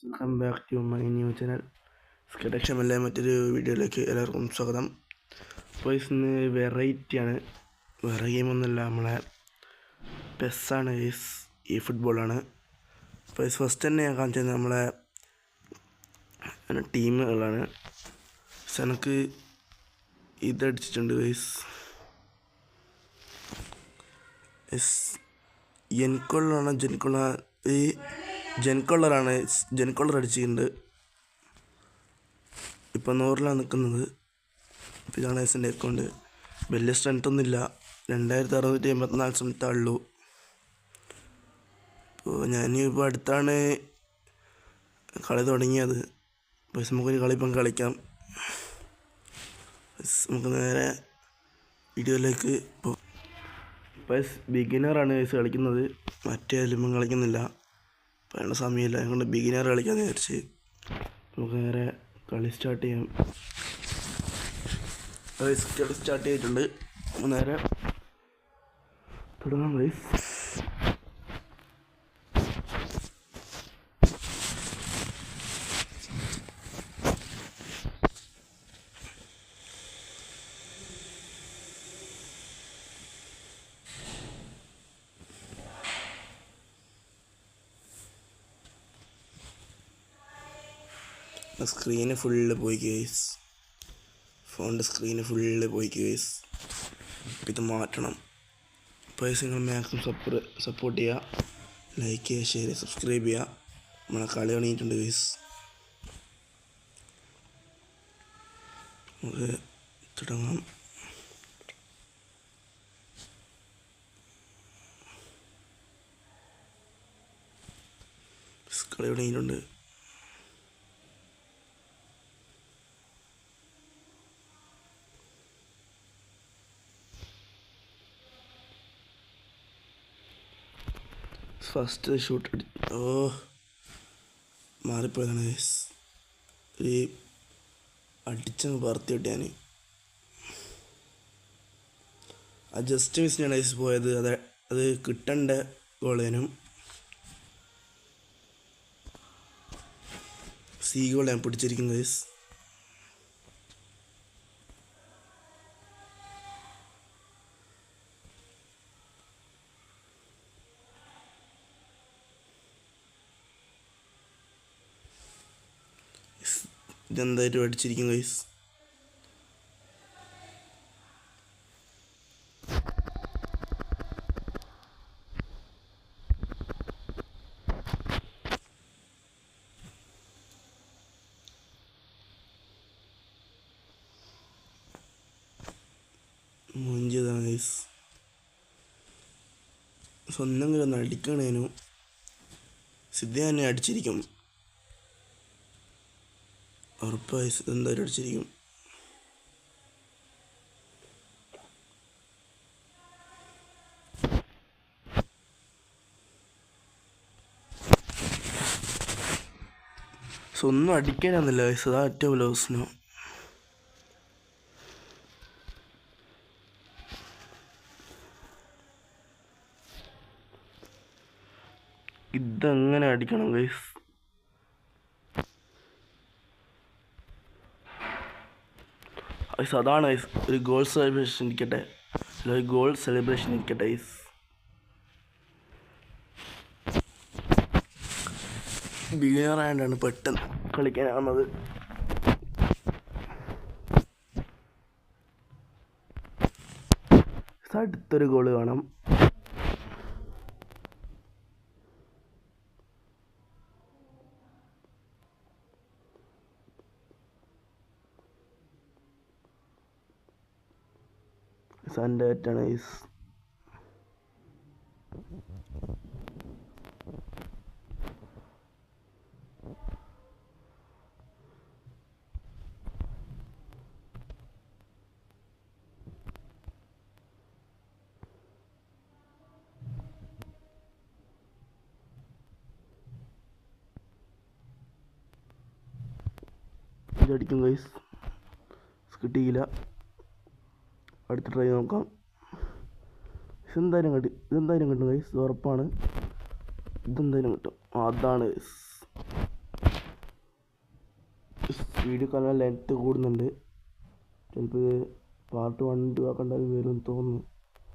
Welcome back to my new channel സ്കെഡക്ഷമല്ലേ മറ്റൊരു വീഡിയോയിലേക്ക് എല്ലാവർക്കും സ്വാഗതം. അപ്പോൾ ഇന്ന് വെറൈറ്റിയാണ്, വേറെ ഗെയിമൊന്നുമില്ല, നമ്മളെ പെസ്സാണ്, ഈ ഫുട്ബോളാണ്. അപ്പോൾ ഫസ്റ്റ് തന്നെ ഞാൻ കാണിച്ചത് നമ്മളെ ടീമുകളാണ്. എനിക്ക് ഇതടിച്ചിട്ടുണ്ട് ജെൻകൊള്ളറാണ് ജെൻകൊള്ളർ അടിച്ചിട്ടുണ്ട്. ഇപ്പം 100ലാണ് നിൽക്കുന്നത്. അപ്പോൾ ഇതാണ് എൻ്റെ അക്കൗണ്ട്. വലിയ സ്ട്രെങ്ത്തൊന്നുമില്ല, 2684 സ്ട്രെങ്ത്താണുള്ളൂ. അപ്പോൾ ഞാനിപ്പോൾ അടുത്താണ് കളി തുടങ്ങിയത്. അപ്പോൾ നമുക്കൊരു കളി ഇപ്പം കളിക്കാം. നമുക്ക് നേരെ വീഡിയോയിലേക്ക് ഇപ്പോൾ ബിഗിനറാണ് കളിക്കുന്നത്, മറ്റേ എലിമം കളിക്കുന്നില്ല. അപ്പോൾ അതിൻ്റെ സമയമില്ല, അതുകൊണ്ട് ബിഗിനർ കളിക്കാമെന്ന് വിചാരിച്ച് നമുക്ക് നേരെ കളി സ്റ്റാർട്ട് ചെയ്യാം. കളി സ്റ്റാർട്ട് ചെയ്തിട്ടുണ്ട്, നേരെ തുടങ്ങാം. സ്ക്രീന് ഫുള്ള് പോയി ഗൈസ്, ഫോണിൻ്റെ സ്ക്രീന് ഫുള്ള് പോയി ഗൈസ്. ഇത് മാറ്റണം. അപ്പോൾ നിങ്ങൾ മാക്സിമം സപ്പോർട്ട് ചെയ്യുക, ലൈക്ക് ചെയ്യുക, ഷെയർ ചെയ്യുക, സബ്സ്ക്രൈബ് ചെയ്യുക. നമ്മളെ കളി തുടങ്ങിയിട്ടുണ്ട് ഗൈസ്. നമുക്ക് തുടങ്ങാം. കളി തുടങ്ങിയിട്ടുണ്ട്. ഫസ്റ്റ് ഷൂട്ട് മാറിപ്പോയതാണ് ഗൈസ്. ഒരു അടിച്ചങ്ങ് പറത്തി വിട്ട് ഞാൻ ജസ്റ്റ് മിസ്സിനാണ് ഗൈസ് പോയത്. അത് കിട്ടേണ്ട ഗോളേനും ഗോൾ ഞാൻ പിടിച്ചിരിക്കും ഗൈസ്. ഇതെന്തായിട്ടും അടിച്ചിരിക്കും ഗൈസ്. മുഞ്ചതാണ് ഗൈസ്. സ്വന്തം ഒന്ന് അടിക്കണേനു സിദ്ധ തന്നെ അടിച്ചിരിക്കും, ഉറപ്പായി എന്തായാലും അടിച്ചിരിക്കും. ഒന്നും അടിക്കാനാന്നില്ല ഗൈസ്, അതാ ഏറ്റവും വലിയ പ്രശ്നം. ഇതെങ്ങനെ അടിക്കണം ഗൈസ്? അതാണ് ഒരു ഗോൾ സെലിബ്രേഷൻ ഇരിക്കട്ടെ, ഒരു ഗോൾ സെലിബ്രേഷൻ ഇരിക്കട്ടെ. ബിഗിനറായതുകൊണ്ടാണ് പെട്ടെന്ന് കളിക്കാനാവുന്നത്. അടുത്തൊരു ഗോള് കാണാം. സൺഡേ ആയിട്ടാണ് ഗൈസ്. ഇതടിക്കും ഗൈസ്, കിട്ടിയില്ല. അടുത്ത ട്രൈ നോക്കാം. ഇതെന്തായാലും കിട്ടും ഗൈസ്, ഉറപ്പാണ്. ഇതെന്തായാലും കിട്ടും. അതാണ് ഗൈസ്. വീഡിയോ കാണാൻ ലെങ്ത്ത് കൂടുന്നുണ്ട്. ചിലപ്പോൾ ഇത് പാർട്ട് 1 2 ആക്കേണ്ടത് വരുമെന്ന് തോന്നുന്നു.